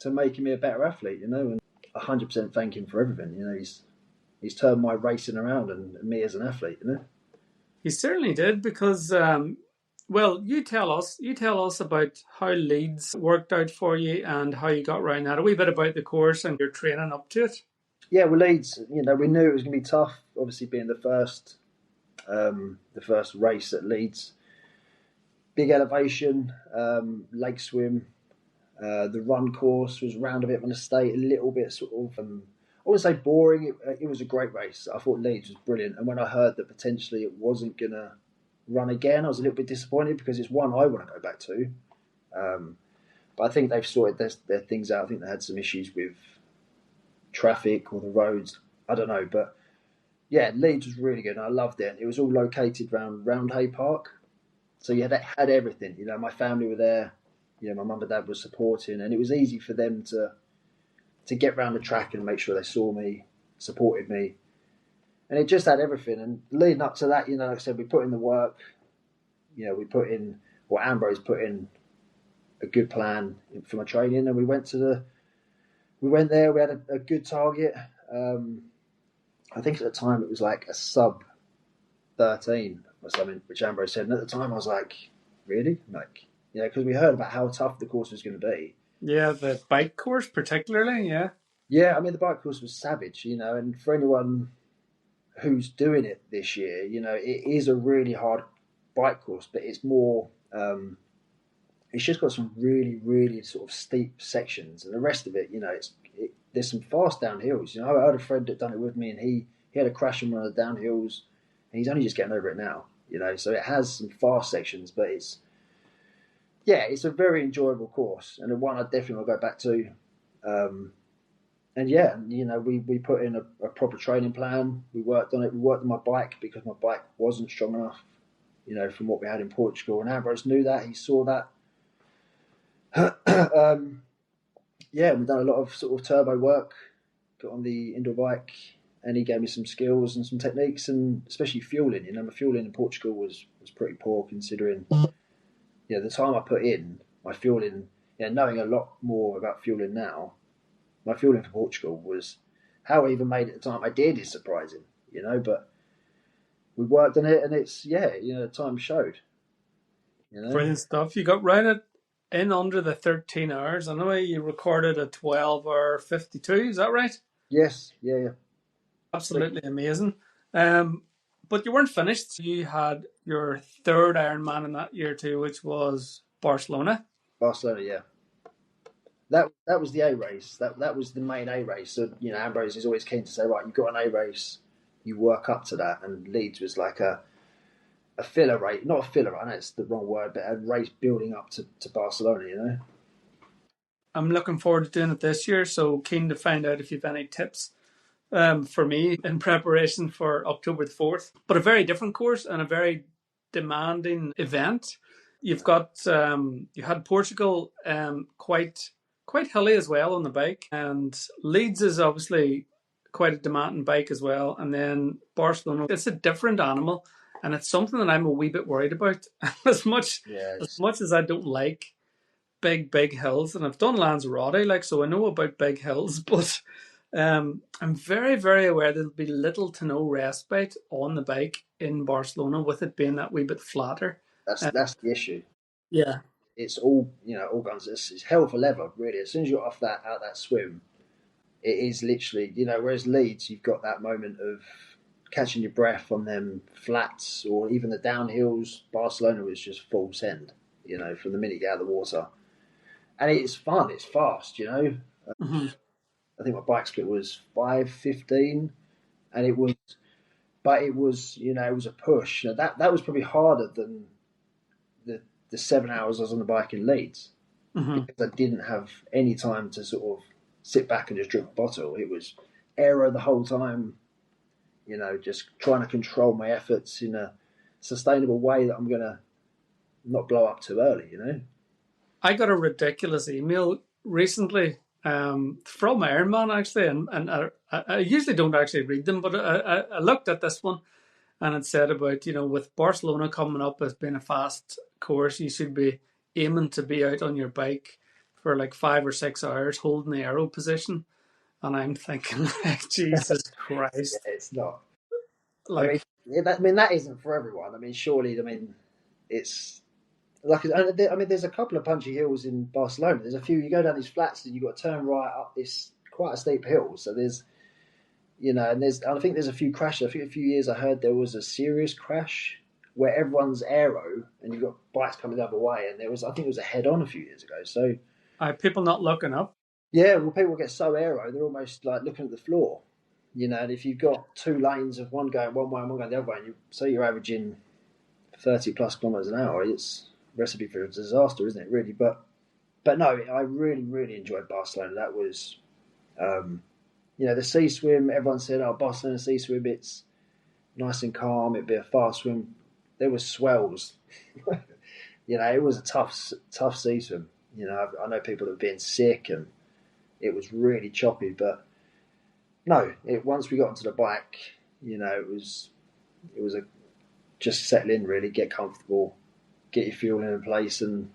making me a better athlete, and 100% thank him for everything. He's turned my racing around and me as an athlete. He certainly did because, well, you tell us about how Leeds worked out for you and how you got around that. A wee bit about the course and your training up to it. Yeah, well, Leeds, we knew it was going to be tough. Obviously, being the first race at Leeds, big elevation, lake swim. The run course was round a bit of an estate, a little bit sort of, I wouldn't say boring. It was a great race. I thought Leeds was brilliant. And when I heard that potentially it wasn't going to run again, I was a little bit disappointed because it's one I want to go back to. But I think they've sorted their things out. I think they had some issues with traffic or the roads. I don't know. But yeah, Leeds was really good and I loved it. It was all located around Roundhay Park. So yeah, that had everything. My family were there. My mum and dad were supporting, and it was easy for them to get round the track and make sure they saw me, supported me, and it just had everything. And leading up to that, like I said, we put in the work. We put in, or Ambrose put in, a good plan for my training, and we went there. We had a good target. I think at the time it was like a sub 13 or something, which Ambrose said. And at the time I was like, really? Like, because we heard about how tough the course was going to be. Yeah, the bike course particularly, yeah. Yeah, I mean, the bike course was savage, and for anyone who's doing it this year, it is a really hard bike course, but it's more, it's just got some really, really sort of steep sections, and the rest of it, there's some fast downhills. I had a friend that done it with me, and he had a crash on one of the downhills, and he's only just getting over it now, so it has some fast sections, but it's a very enjoyable course and the one I definitely will go back to. We put in a proper training plan. We worked on it. We worked on my bike because my bike wasn't strong enough, from what we had in Portugal. And Ambrose knew that. He saw that. We've done a lot of sort of turbo work. Got on the indoor bike, and he gave me some skills and some techniques, and especially fueling. My fueling in Portugal was pretty poor considering. The time I put in, my fueling, knowing a lot more about fueling now, my fueling for Portugal was, how I even made it the time I did is surprising, but we worked on it and it's, the time showed. Brilliant stuff. You got round it in under the 13 hours. I know you recorded a 12-hour 52, is that right? Yes, yeah. Absolutely amazing. But you weren't finished. You had your third Ironman in that year too, which was Barcelona. Barcelona, yeah. That was the A race. That was the main A race. So Ambrose is always keen to say, right, you've got an A race, you work up to that, and Leeds was like a filler race, not a filler. I know it's the wrong word, but a race building up to Barcelona. I'm looking forward to doing it this year. So keen to find out if you've any tips. For me in preparation for October the 4th, but a very different course and a very demanding event. You've got you had Portugal quite hilly as well on the bike, and Leeds is obviously quite a demanding bike as well, and then Barcelona, it's a different animal, and it's something that I'm a wee bit worried about. as much as I don't like big hills, and I've done Lanzarote, so I know about big hills, but I'm very, very aware there'll be little to no respite on the bike in Barcelona, with it being that wee bit flatter. That's the issue. Yeah. It's all all guns. It's hell for leather, really. As soon as you're off that swim, it is literally Whereas Leeds, you've got that moment of catching your breath on them flats or even the downhills. Barcelona was just full send, from the minute you get out of the water, and it's fun. It's fast, Mm-hmm. I think my bike split was 5:15, and it was it was a push. That was probably harder than the 7 hours I was on the bike in Leeds, because I didn't have any time to sort of sit back and just drink a bottle. It was aero the whole time, just trying to control my efforts in a sustainable way that I'm going to not blow up too early, I got a ridiculous email recently from Ironman, actually, and I usually don't actually read them, but I looked at this one, and it said about, with Barcelona coming up as being a fast course, you should be aiming to be out on your bike for like 5 or 6 hours holding the aero position. And I'm thinking, like, Jesus Yeah, Christ. it's not. I Like, mean, that isn't for everyone. I mean, surely, it's like, there's a couple of punchy hills in Barcelona. There's a few. You go down these flats and you've got to turn right up this quite a steep hill. So there's, and I think there's a few crashes. I think a few years I heard there was a serious crash where everyone's aero and you've got bikes coming the other way, and I think it was a head-on a few years ago. So people not looking up. yeah, well, people get so aero they're almost like looking at the floor. And if you've got two lanes of one going one way and one going the other way, and you're averaging 30 plus kilometers an hour, it's a recipe for a disaster, isn't it? Really, but no, I really, really enjoyed Barcelona. That was, the sea swim. Everyone said, "Oh, Barcelona sea swim, it's nice and calm. It'd be a fast swim." There was swells. It was a tough sea swim. I know people have been sick, and it was really choppy. But no, once we got onto the bike, it was a just settle in, really, get comfortable, get your fuel in place, and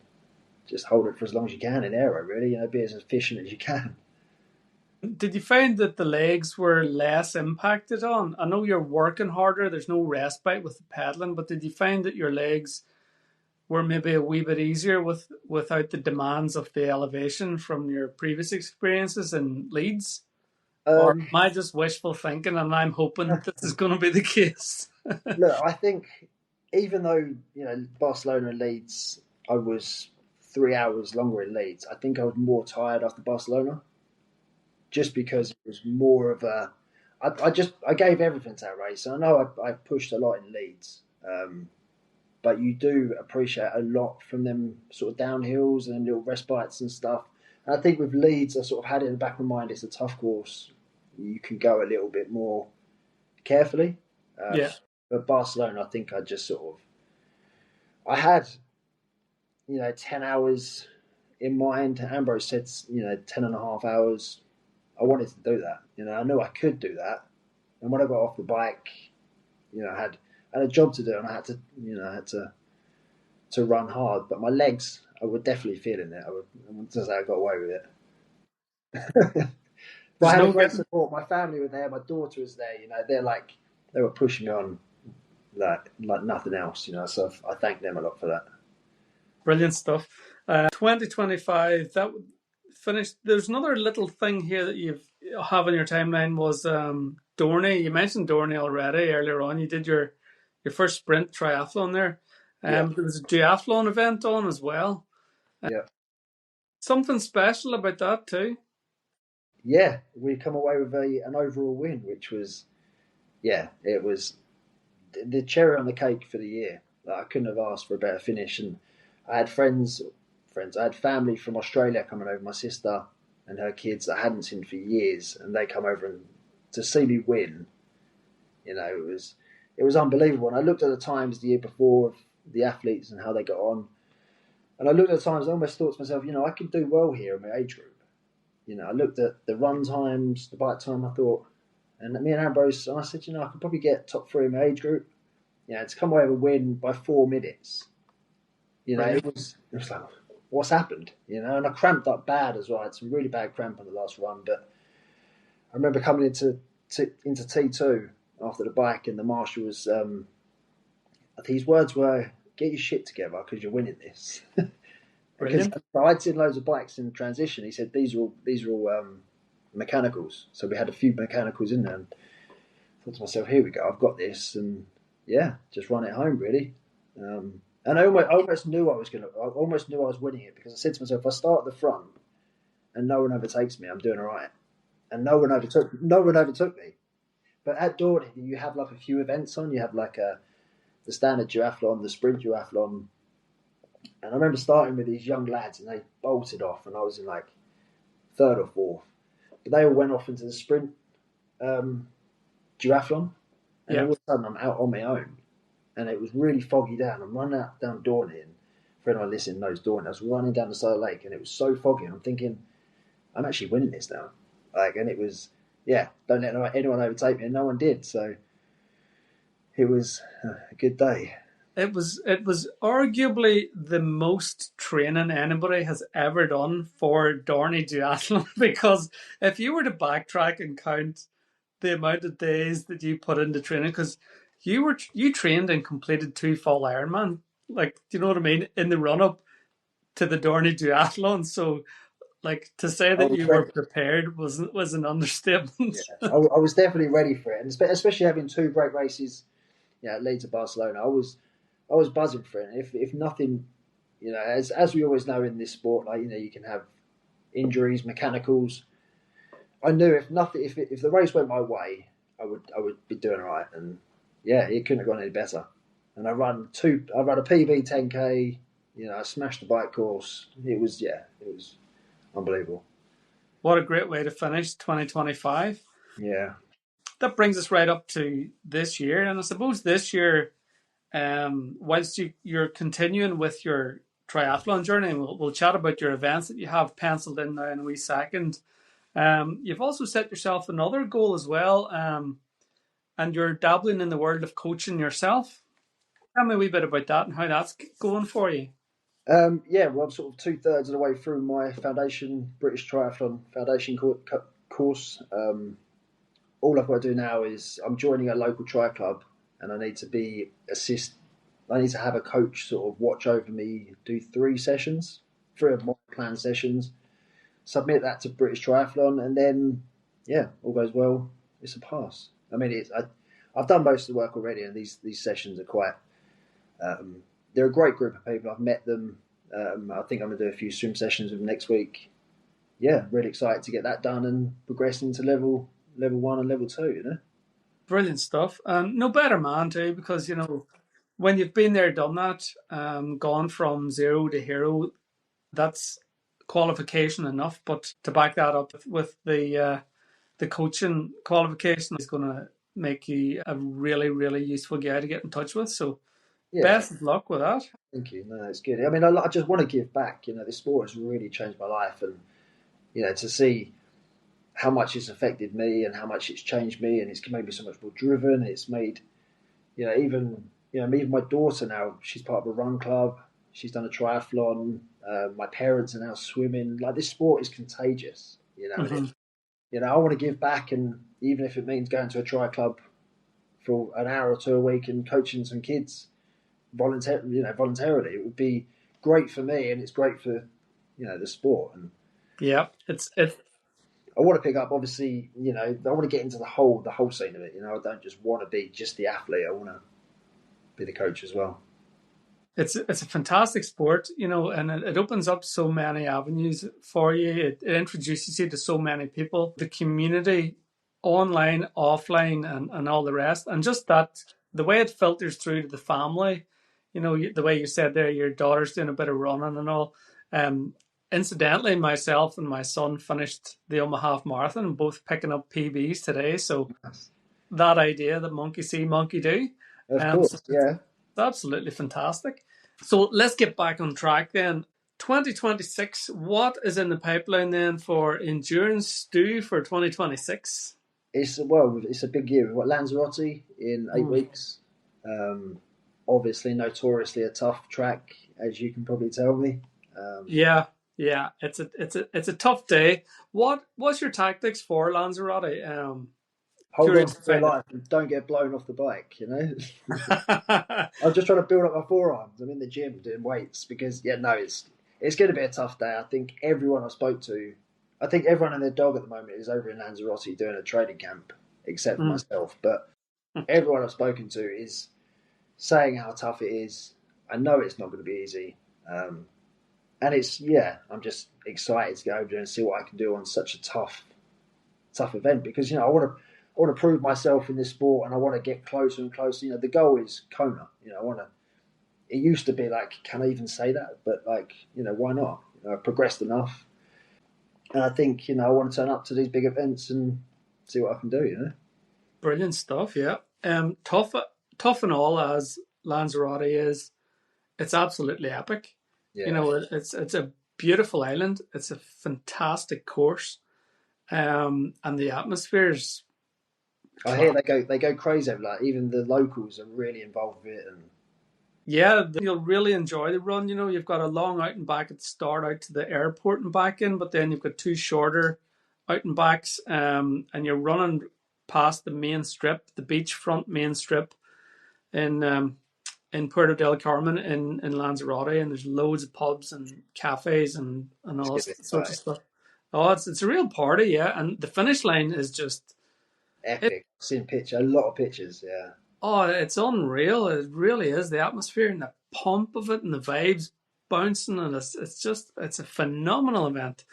just hold it for as long as you can in aero, really. Be as efficient as you can. Did you find that the legs were less impacted on? I know you're working harder, there's no respite with the pedaling, but did you find that your legs were maybe a wee bit easier without the demands of the elevation from your previous experiences in Leeds? Or am I just wishful thinking and I'm hoping this is going to be the case? Look, I think even though, Barcelona and Leeds, I was 3 hours longer in Leeds, I think I was more tired after Barcelona. Just because it was more of a, I gave everything to that race. And I know I pushed a lot in Leeds, but you do appreciate a lot from them sort of downhills and little respites and stuff. And I think with Leeds, I sort of had it in the back of my mind, it's a tough course. You can go a little bit more carefully. Yeah. But Barcelona, I think I just I had, 10 hours in mind. Ambrose said, 10 and a half hours. I wanted to do that. I knew I could do that. And when I got off the bike, I had a job to do, and I had to run hard. But my legs, I would definitely feeling it. I wouldn't say I got away with it. But I had a great support. My family were there. My daughter was there. They were pushing me on like nothing else. So I thank them a lot for that. Brilliant stuff. 2025, that finished. There's another little thing here that you have on your timeline was Dorney. You mentioned Dorney already earlier on. You did your first sprint triathlon there. There was a duathlon event on as well. Yeah. Something special about that too. Yeah, we come away with an overall win, which was, it was the cherry on the cake for the year. I couldn't have asked for a better finish. And I had I had family from Australia coming over, my sister and her kids that I hadn't seen for years, and they come over, and to see me win, it was unbelievable. And I looked at the times the year before of the athletes and how they got on, and I looked at the times. I almost thought to myself, I can do well here in my age group. I looked at the run times, the bike time. I thought, and me and Ambrose, and I said, I could probably get top 3 in my age group. To come away with a win by 4 minutes. It was like, what's happened? And I cramped up bad as well. I had some really bad cramp on the last run, but I remember coming into T2 after the bike, and the marshal was, I think his words were, "Get your shit together because you're winning this." Because I'd seen loads of bikes in transition. He said these are all mechanicals. So we had a few mechanicals in there, and I thought to myself, here we go, I've got this, and just run it home really. And I almost knew I was winning it, because I said to myself, if I start at the front and no one overtakes me, I'm doing all right. And no one overtook me. But at Dorney, you have like a few events on. You have like the standard duathlon, the sprint duathlon. And I remember starting with these young lads, and they bolted off, and I was in like 3rd or 4th. But they all went off into the sprint duathlon, and all of a sudden I'm out on my own. And it was really foggy down. I'm running down Dorney, and for anyone listening knows Dorney, I was running down the side of the lake, and it was so foggy, and I'm thinking, I'm actually winning this now. And it was, don't let anyone overtake me, and no one did. So it was a good day. It was arguably the most training anybody has ever done for Dorney duathlon because if you were to backtrack and count the amount of days that you put into training, because you trained and completed 2 full Ironman, like, do you know what I mean, in the run up to the Dorney duathlon. So, like, to say I that was you were ready. prepared was an understatement. Yeah, I was definitely ready for it, and especially having 2 great races, at Leeds and Barcelona. I was buzzing for it. If nothing, as we always know in this sport, like you can have injuries, mechanicals. I knew if nothing, if the race went my way, I would be doing all right, and yeah, it couldn't have gone any better. And I ran a PB 10K. I smashed the bike course. It was unbelievable. What a great way to finish 2025. Yeah. That brings us right up to this year. And I suppose this year, whilst you're continuing with your triathlon journey, and we'll chat about your events that you have penciled in now in a wee second. You've also set yourself another goal as well, and you're dabbling in the world of coaching yourself. Tell me a wee bit about that and how that's going for you. Yeah, well, I'm sort of 2/3 of the way through my British Triathlon Foundation course. All I've got to do now is I'm joining a local tri club, and I need to I need to have a coach sort of watch over me, do 3 of my planned sessions, submit that to British Triathlon, and then yeah, all goes well, it's a pass. I mean, I've done most of the work already, and these sessions are quite. They're a great group of people. I've met them. I think I'm going to do a few swim sessions with them next week. Yeah, really excited to get that done and progress into level 1 and level 2. Brilliant stuff. And no better man too, because when you've been there, done that, gone from zero to hero, that's qualification enough. But to back that up with the coaching qualification is going to make you a really, really useful guy to get in touch with. So Yeah, best of luck with that. thank you. No, it's good. I mean, I just want to give back. This sport has really changed my life, and to see how much it's affected me and how much it's changed me, and it's made me so much more driven. It's made, even my daughter now. She's part of a run club. She's done a triathlon. My parents are now swimming. Like, this sport is contagious. Mm-hmm. I want to give back, and even if it means going to a tri club for an hour or 2 a week and coaching some kids voluntarily, it would be great for me, and it's great for the sport. And Yeah, it's I want to pick up, obviously, I want to get into the whole scene of it. I don't just want to be just the athlete. I want to be the coach as well. it's a fantastic sport, and it opens up so many avenues for you. It introduces you to so many people, the community, online, offline, and all the rest. And just that, the way it filters through to the family, the way you said there, your daughter's doing a bit of running and all. Incidentally, myself and my son finished the Omagh Half Marathon, both picking up PBs today. So that idea that monkey see, monkey do. Of So course, yeah. absolutely fantastic. So let's get back on track then. 2026, what is in the pipeline then for endurance, Stu, for 2026? It's a big year. We've got Lanzarote in 8 weeks. Obviously, notoriously a tough track, as you can probably tell me. Yeah, it's a tough day. What's your tactics for Lanzarote? Hold on Curious to to your find life and don't get blown off the bike. out. I'm just trying to build up my forearms. I'm in the gym doing weights because it's going to be a tough day. I think everyone in their dog at the moment is over in Lanzarote doing a training camp, except for myself. But everyone I've spoken to is saying how tough it is. I know it's not going to be easy, and I'm just excited to go over there and see what I can do on such a tough event, because I want to prove myself in this sport, and I want to get closer and closer. The goal is Kona. I want to. It used to be like, can I even say that? But why not? I've progressed enough, and I think I want to turn up to these big events and see what I can do. Brilliant stuff. Yeah. Tough and all as Lanzarote is. It's absolutely epic. Yeah. It's a beautiful island. It's a fantastic course, and the atmosphere's I hear they go crazy over, like, even the locals are really involved with it, and Yeah, you'll really enjoy the run. You've got a long out and back at the start out to the airport and back in, but then you've got two shorter out and backs, and you're running past the main strip, the beachfront main strip in Puerto del Carmen in Lanzarote, and there's loads of pubs and cafes and It's all going to be sorts of exciting. stuff. Oh, it's a real party, yeah. And the finish line is just Epic. I've seen a lot of pictures, yeah. it's unreal. It really is. The atmosphere and the pump of it and the vibes bouncing, and it's a phenomenal event.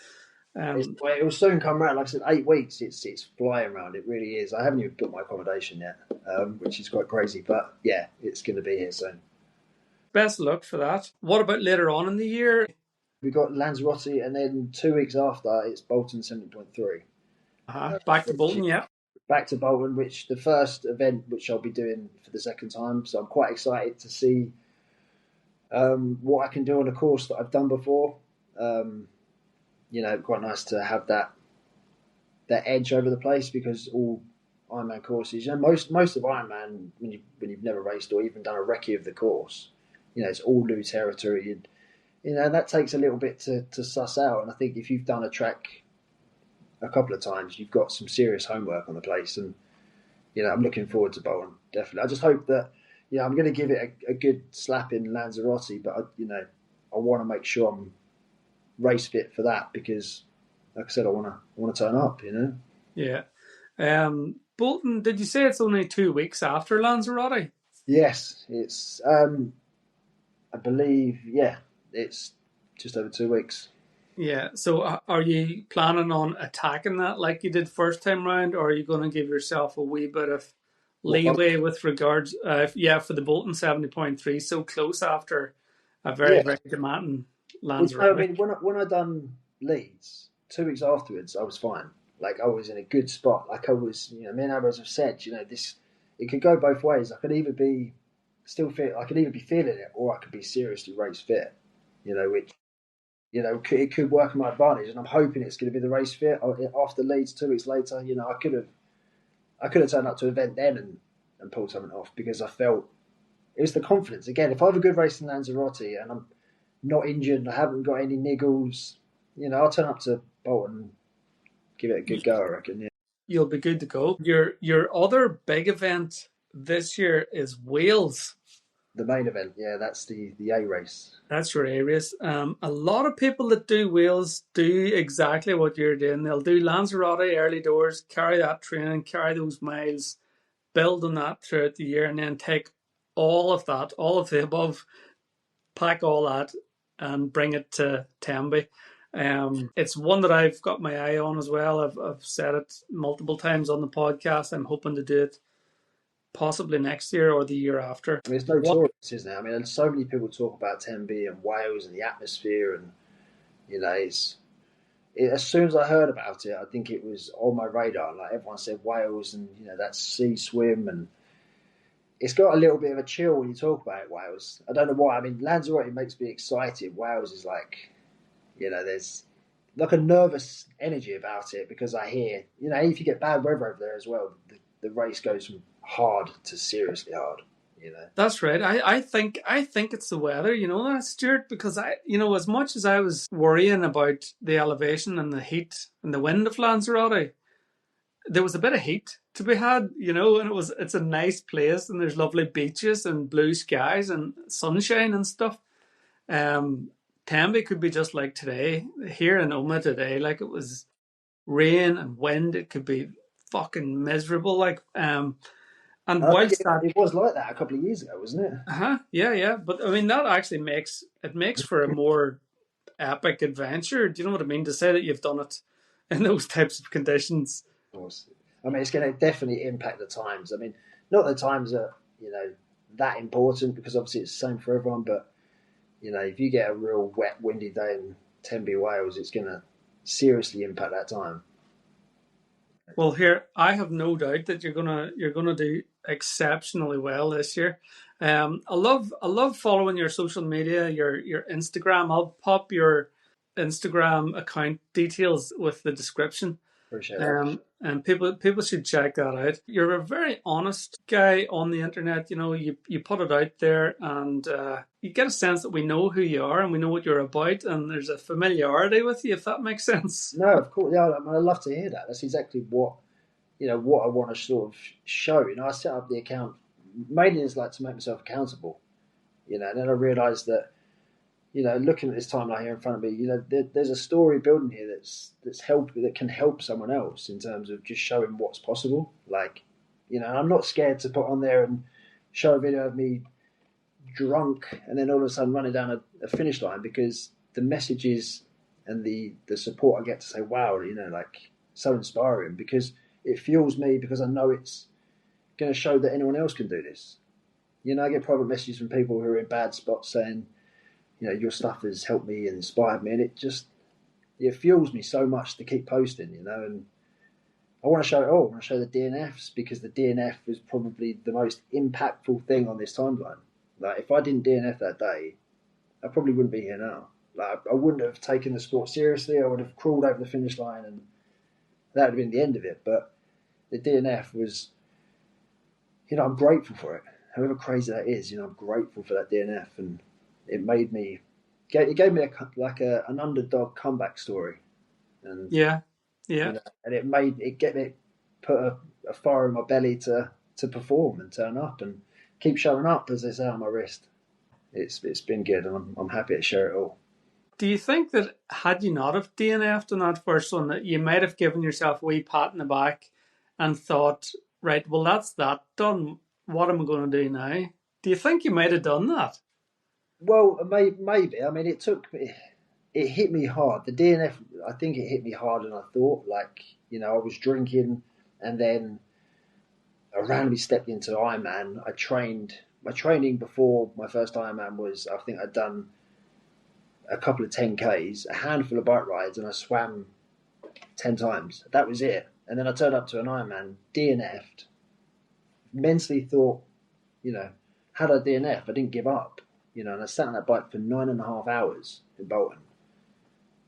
Well, it will soon come around. Like I said, 8 weeks. It's flying around. It really is. I haven't even booked my accommodation yet, which is quite crazy. But yeah, it's going to be here soon. Best of luck for that. What about later on in the year? We got Lanzarote, and then 2 weeks after it's Bolton 70.3. Back to Bolton, yeah. Back to Bolton, which the first event which I'll be doing for the second time. So I'm quite excited to see what I can do on a course that I've done before. Quite nice to have that edge over the place, because all Ironman courses, most of Ironman, when you've never raced or even done a recce of the course, it's all new territory, and that takes a little bit to suss out. And I think if you've done a track a couple of times, you've got some serious homework on the place. And I'm looking forward to Bolton, definitely. I just hope that I'm going to give it a good slap in Lanzarote, but I want to make sure I'm race fit for that, because like I said, I want to turn up, Yeah. Bolton, did you say it's only 2 weeks after Lanzarote? Yes, it's I believe, yeah, it's just over 2 weeks. Yeah. So are you planning on attacking that like you did first time round, or are you going to give yourself a wee bit of leeway with regards, for the Bolton 70.3, so close after a very, Yeah. very demanding I Lanzarote? mean, when I done Leeds, 2 weeks afterwards, I was fine. Like, I was in a good spot. Like, I was, me and others have said, this, it could go both ways. I could either be I could either be feeling it, or I could be seriously race fit, which, it could work in my advantage. And I'm hoping it's going to be the race fit. After Leeds, 2 weeks later, I could have turned up to an event then and pulled something off, because I felt it was the confidence. Again, if I have a good race in Lanzarote and I'm not injured and I haven't got any niggles, I'll turn up to Bolton and give it a good go, I reckon. Yeah. You'll be good to go. Your other big event this year is Wales. The main event, yeah, that's the A race. That's your A race. A lot of people that do Wales do exactly what you're doing. They'll do Lanzarote early doors, carry that training, carry those miles, build on that throughout the year, and then take all of that, all of the above, pack all that, and bring it to Tembe. It's one that I've got my eye on as well. I've said it multiple times on the podcast. I'm hoping to do it possibly next year or the year after. I mean, it's no tourists, isn't it? I mean, so many people talk about Tembe and Wales and the atmosphere, and as soon as I heard about it, I think it was on my radar. Like, everyone said Wales, and that sea swim, and it's got a little bit of a chill when you talk about it, Wales. I don't know why. I mean, Lanzarote makes me excited. Wales is like, there's like a nervous energy about it, because I hear, if you get bad weather over there as well, the race goes from hard to seriously hard. That's right. I think it's the weather, that, Stuart, because as much as I was worrying about the elevation and the heat and the wind of Lanzarote, there was a bit of heat to be had, and it's a nice place, and there's lovely beaches and blue skies and sunshine and stuff. Tembe could be just like today, here in Omagh today, like it was rain and wind. It could be fucking miserable, like and I think whilst that, it was like that a couple of years ago, wasn't it? yeah. But I mean, that actually makes for a more epic adventure. Do you know what I mean? To say that you've done it in those types of conditions. Of course. I mean, it's going to definitely impact the times. I mean, not that times are that important, because obviously it's the same for everyone. But if you get a real wet, windy day in Tembe, Wales, it's going to seriously impact that time. Well, here I have no doubt that you're gonna do exceptionally well this year. I love following your social media, your Instagram. I'll pop your Instagram account details with the description. Appreciate that. and people should check that out. You're a very honest guy on the internet. You put it out there, and you get a sense that we know who you are and we know what you're about, and there's a familiarity with you, if that makes sense. No, of course, yeah. I love to hear that. That's exactly what I want to sort of show. I set up the account mainly as like to make myself accountable. And then I realised that, looking at this timeline here in front of me, there's a story building here that can help someone else in terms of just showing what's possible. Like, I'm not scared to put on there and show a video of me drunk and then all of a sudden running down a finish line, because the messages and the support I get to say, wow, like so inspiring, because it fuels me, because I know it's going to show that anyone else can do this. I get private messages from people who are in bad spots saying, your stuff has helped me and inspired me, and it fuels me so much to keep posting, and I want to show it all. I want to show the DNFs, because the DNF was probably the most impactful thing on this timeline. Like, if I didn't DNF that day, I probably wouldn't be here now. Like, I wouldn't have taken the sport seriously. I would have crawled over the finish line, and that would have been the end of it. But the DNF was, I'm grateful for it. However crazy that is, I'm grateful for that DNF, and it gave me an underdog comeback story, and and it put a fire in my belly to perform and turn up and keep showing up, as they say on my wrist. It's been good, and I'm happy to share it all. Do you think that had you not have DNF'd on that first one, that you might have given yourself a wee pat in the back and thought, right, well, that's that done. What am I going to do now? Do you think you might have done that? Well, maybe. I mean, it hit me hard. The DNF, I think it hit me harder than I thought. Like, I was drinking, and then I randomly stepped into Ironman. My training before my first Ironman was, I think I'd done a couple of 10Ks, a handful of bike rides, and I swam 10 times. That was it. And then I turned up to an Ironman, DNF'd. Mentally thought, had I DNF, I didn't give up. And I sat on that bike for 9.5 hours in Bolton.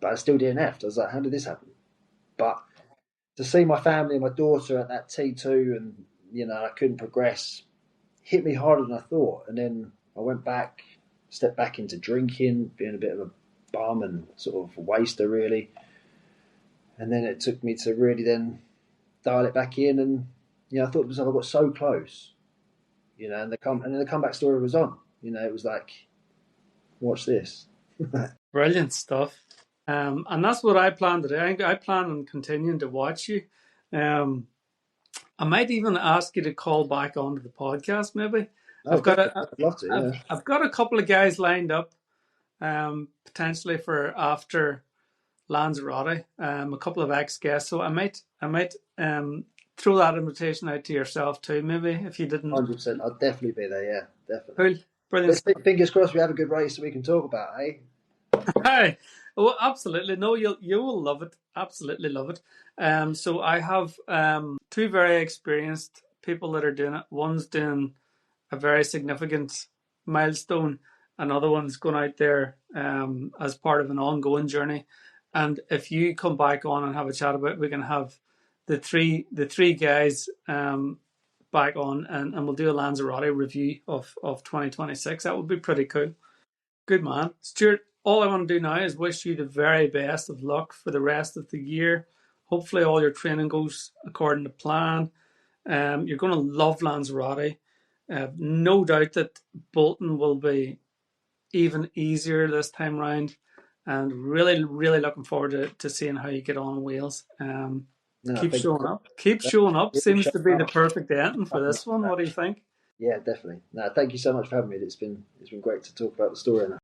But I still DNF'd. I was like, how did this happen? But to see my family and my daughter at that T2 and, I couldn't progress, hit me harder than I thought. And then I went back, stepped back into drinking, being a bit of a bum and sort of a waster, really. And then it took me to really then dial it back in. And, I thought to myself, I got so close, and the comeback story was on. It was like, watch this. Brilliant stuff. And that's what I plan to do. I plan on continuing to watch you. I might even ask you to call back onto the podcast, maybe. Oh, I'd love to, yeah. I've got a couple of guys lined up, potentially for after Lanzarote, a couple of ex-guests. So I might throw that invitation out to yourself too, maybe, if you didn't. 100%. I'll definitely be there, yeah, definitely. Cool. Brilliant. Fingers crossed we have a good race that we can talk about, eh? Hi. Well, absolutely. No, you will love it. Absolutely love it. So I have two very experienced people that are doing it. One's doing a very significant milestone. Another one's going out there as part of an ongoing journey. And if you come back on and have a chat about it, we can have the three guys back on, and we'll do a Lanzarote review of 2026. That would be pretty cool. Good man. Stuart, all I want to do now is wish you the very best of luck for the rest of the year. Hopefully all your training goes according to plan. You're going to love Lanzarote. No doubt that Bolton will be even easier this time round, and really, really looking forward to seeing how you get on in Wales. Keep showing up. Keep showing up. Seems to be the perfect ending for this one. What do you think? Yeah, definitely. No, thank you so much for having me. It's been great to talk about the story now.